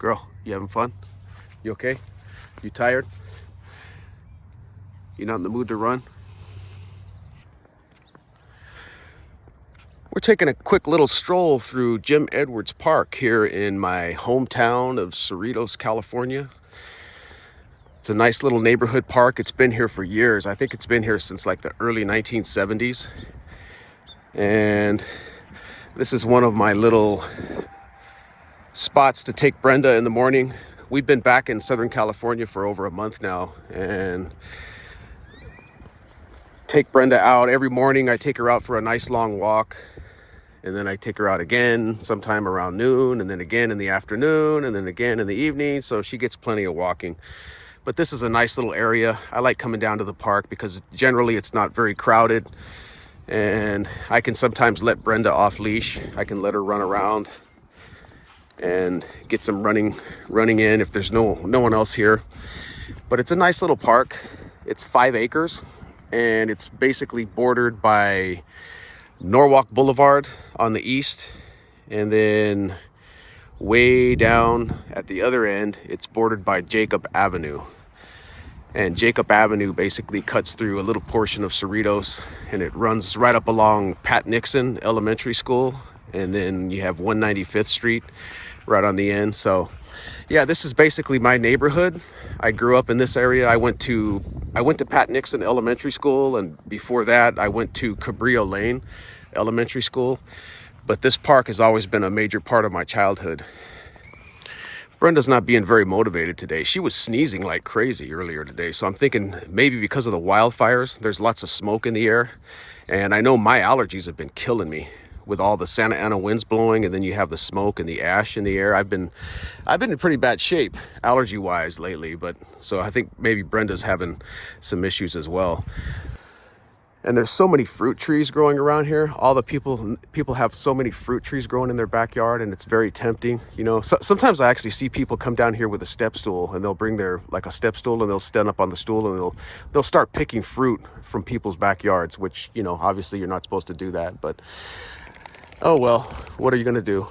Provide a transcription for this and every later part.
Girl, you having fun? You okay? You tired? You not in the mood to run? We're taking a quick little stroll through Jim Edwards Park here in my hometown of Cerritos, California. It's a nice little neighborhood park. It's been here for years. I think it's been here since like the early 1970s. And this is one of my little spots to take Brenda in the morning. We've been back in Southern California for over a month now, and take Brenda out every morning. I take her out for a nice long walk, and then I take her out again sometime around noon, and then again in the afternoon, and then again in the evening, so she gets plenty of walking. But this is a nice little area. I like coming down to the park because generally it's not very crowded, and I can sometimes let Brenda off leash. I can let her run around and get some running in if there's no one else here. But it's a nice little park. It's 5 acres, and it's basically bordered by Norwalk Boulevard on the east, and then way down at the other end it's bordered by Jacob Avenue. And Jacob Avenue basically cuts through a little portion of Cerritos, and it runs right up along Pat Nixon Elementary School, and then you have 195th Street right on the end. So yeah, this is basically my neighborhood. I grew up in this area. I went to Pat Nixon Elementary School, and before that I went to Cabrillo Lane Elementary School. But this park has always been a major part of my childhood. Brenda's not being very motivated today. She was sneezing like crazy earlier today, so I'm thinking maybe because of the wildfires, there's lots of smoke in the air, and I know my allergies have been killing me with all the Santa Ana winds blowing, and then you have the smoke and the ash in the air. I've been in pretty bad shape allergy wise lately, but so I think maybe Brenda's having some issues as well. And there's so many fruit trees growing around here. All the people have so many fruit trees growing in their backyard, and it's very tempting. You know, sometimes I actually see people come down here with a step stool, and they'll bring their a step stool, and they'll stand up on the stool, and they'll start picking fruit from people's backyards, which, you know, obviously you're not supposed to do that, but oh well, what are you gonna do?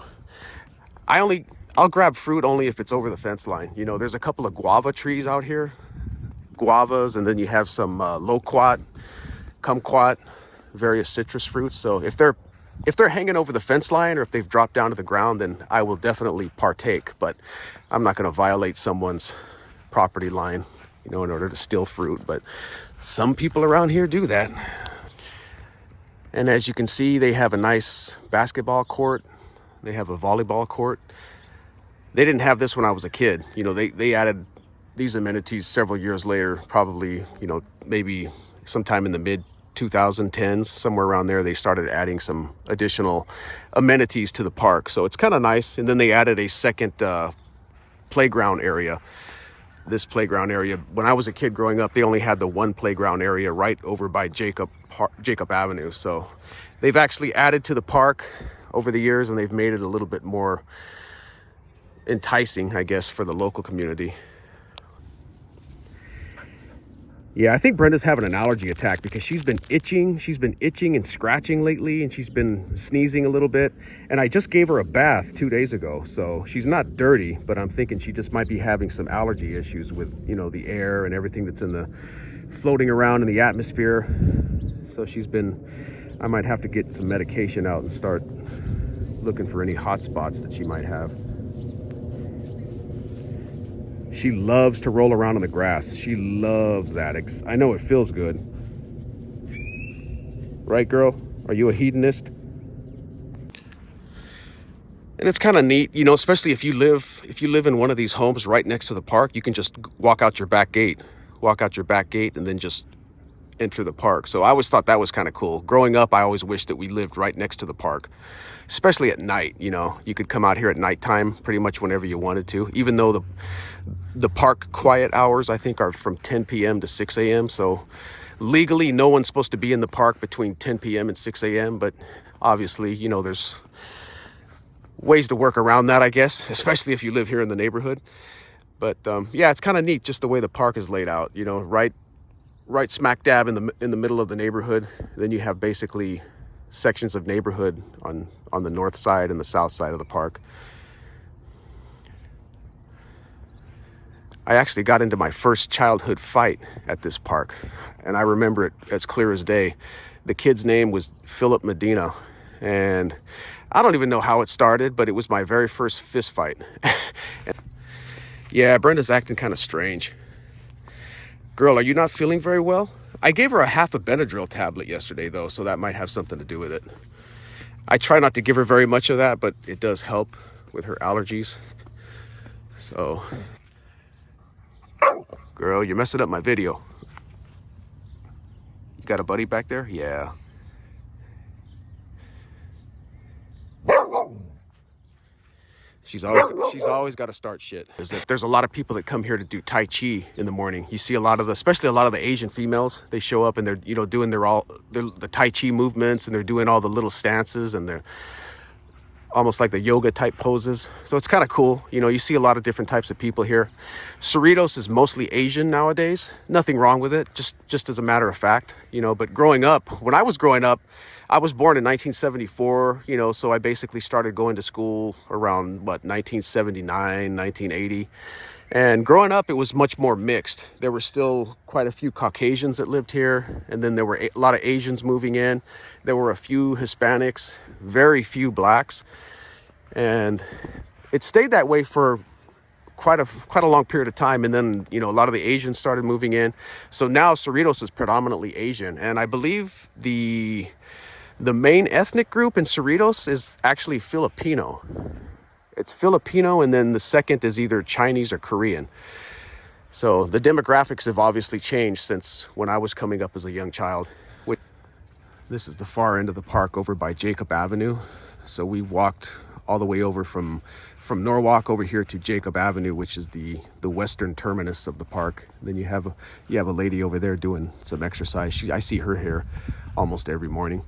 I'll grab fruit only if it's over the fence line. You know, there's a couple of guava trees out here, guavas, and then you have some loquat, kumquat, various citrus fruits. So if they're hanging over the fence line, or if they've dropped down to the ground, then I will definitely partake. But I'm not going to violate someone's property line, you know, in order to steal fruit. But some people around here do that. And as you can see, they have a nice basketball court. They have a volleyball court. They didn't have this when I was a kid. You know, they added these amenities several years later, probably, you know, maybe sometime in the mid 2010s, somewhere around there, they started adding some additional amenities to the park. So it's kind of nice. And then they added a second playground area. This playground area, when I was a kid growing up, they only had the one playground area right over by Jacob Avenue. So they've actually added to the park over the years, and they've made it a little bit more enticing, I guess, for the local community. Yeah, I think Brenda's having an allergy attack because she's been itching and scratching lately, and she's been sneezing a little bit. And I just gave her a bath 2 days ago, so she's not dirty, but I'm thinking she just might be having some allergy issues with, you know, the air and everything that's floating around in the atmosphere. So I might have to get some medication out and start looking for any hot spots that she might have. She loves to roll around on the grass. She loves that. I know it feels good. Right, girl? Are you a hedonist? And it's kind of neat, you know, especially if you live in one of these homes right next to the park. You can just walk out your back gate, and then just enter the park. So I always thought that was kind of cool. Growing up, I always wished that we lived right next to the park, especially at night. You know, you could come out here at nighttime pretty much whenever you wanted to, even though the park quiet hours, I think, are from 10 p.m. to 6 a.m. So legally, no one's supposed to be in the park between 10 p.m. and 6 a.m. But obviously, you know, there's ways to work around that, I guess, especially if you live here in the neighborhood. But yeah, it's kind of neat just the way the park is laid out, you know, right smack dab in the middle of the neighborhood. Then you have basically sections of neighborhood on the north side and the south side of the park. I actually got into my first childhood fight at this park, and I remember it as clear as day. The kid's name was Philip Medina, and I don't even know how it started, but it was my very first fist fight. Yeah, Brenda's acting kind of strange. Girl, are you not feeling very well? I gave her a half a Benadryl tablet yesterday, though, so that might have something to do with it. I try not to give her very much of that, but it does help with her allergies. So, girl, you're messing up my video. You got a buddy back there? Yeah. She's always got to start shit. There's a lot of people that come here to do Tai Chi in the morning. You see a lot of especially a lot of the Asian females. They show up and they're doing the Tai Chi movements, and they're doing all the little stances, and they're almost like the yoga type poses. So it's kind of cool. You see a lot of different types of people here. Cerritos is mostly Asian nowadays. Nothing wrong with it, just as a matter of fact. But when I was growing up, I was born in 1974, so I basically started going to school around 1979, 1980. And growing up, it was much more mixed. There were still quite a few Caucasians that lived here, and then there were a lot of Asians moving in. There were a few Hispanics, very few blacks, and it stayed that way for quite a long period of time. And then a lot of the Asians started moving in. So now Cerritos is predominantly Asian, and I believe the main ethnic group in Cerritos is actually Filipino. It's Filipino, and then the second is either Chinese or Korean. So the demographics have obviously changed since when I was coming up as a young child. This is the far end of the park over by Jacob Avenue. So we walked all the way over from Norwalk over here to Jacob Avenue, which is the western terminus of the park. Then you have a lady over there doing some exercise. I see her here almost every morning.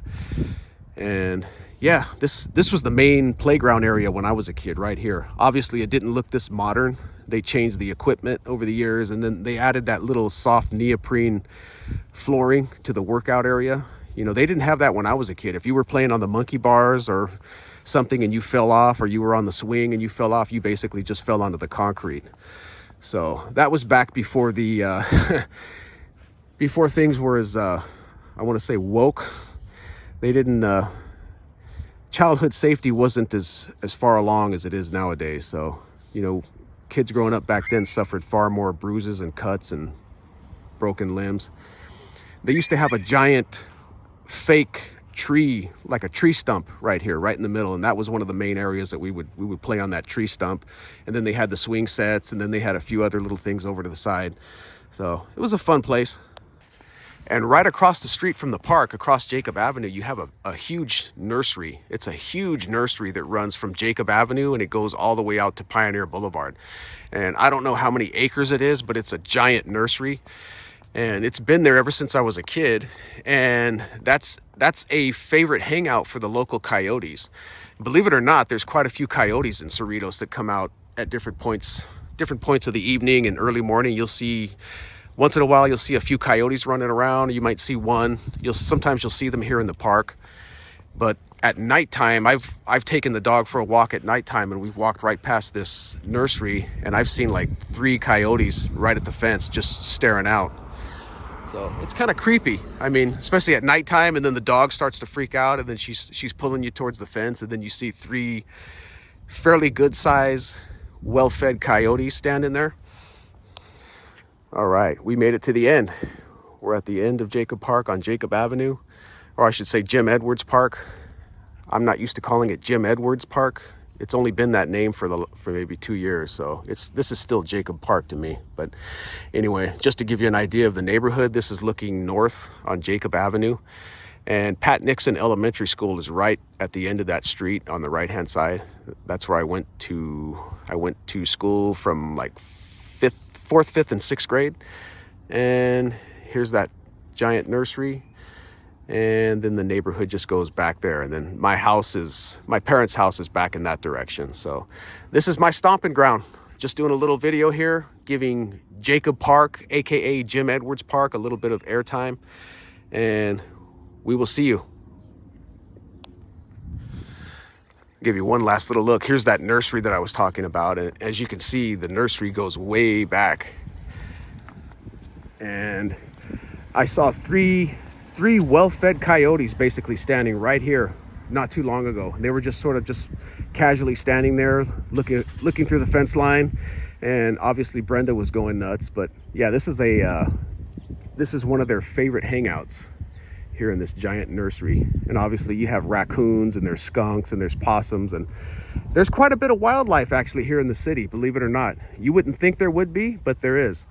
And yeah, this was the main playground area when I was a kid, right here. Obviously, it didn't look this modern. They changed the equipment over the years, and then they added that little soft neoprene flooring to the workout area. They didn't have that when I was a kid. If you were playing on the monkey bars or something and you fell off, or you were on the swing and you fell off, you basically just fell onto the concrete. So that was back before before things were as I want to say woke. They didn't childhood safety wasn't as far along as it is nowadays. So kids growing up back then suffered far more bruises and cuts and broken limbs. They used to have a giant fake tree, like a tree stump right here, right in the middle, and that was one of the main areas that we would play on, that tree stump. And then they had the swing sets, and then they had a few other little things over to the side. So it was a fun place. And right across the street from the park, across Jacob Avenue, you have a huge nursery. It's a huge nursery that runs from Jacob Avenue, and it goes all the way out to Pioneer Boulevard. And I don't know how many acres it is, but it's a giant nursery. And it's been there ever since I was a kid. And that's a favorite hangout for the local coyotes. Believe it or not, there's quite a few coyotes in Cerritos that come out at different points of the evening and early morning. Once in a while, you'll see a few coyotes running around. You might see one. Sometimes you'll see them here in the park. But at nighttime, I've taken the dog for a walk at nighttime, and we've walked right past this nursery, and I've seen like 3 coyotes right at the fence just staring out. So it's kind of creepy. I mean, especially at nighttime, and then the dog starts to freak out, and then she's pulling you towards the fence, and then you see 3 fairly good size, well-fed coyotes standing there. All right, we made it to the end. We're at the end of Jacob Park on Jacob Avenue, or I should say Jim Edwards Park. I'm not used to calling it Jim Edwards Park. It's only been that name for maybe 2 years, so this is still Jacob Park to me. But anyway, just to give you an idea of the neighborhood, this is looking north on Jacob Avenue, and Pat Nixon Elementary School is right at the end of that street on the right-hand side. That's where I went to school from like 4th, 5th, and 6th grade. And here's that giant nursery. And then the neighborhood just goes back there. And then my parents' house is back in that direction. So this is my stomping ground. Just doing a little video here, giving Jacob Park, AKA Jim Edwards Park, a little bit of airtime. And we will see you. Give you one last little look. Here's that nursery that I was talking about. And as you can see, the nursery goes way back. And I saw three well-fed coyotes basically standing right here not too long ago. They were just sort of just casually standing there looking through the fence line. And obviously Brenda was going nuts. But yeah, this is one of their favorite hangouts here in this giant nursery. And obviously you have raccoons and there's skunks and there's possums, and there's quite a bit of wildlife actually here in the city, believe it or not. You wouldn't think there would be, but there is.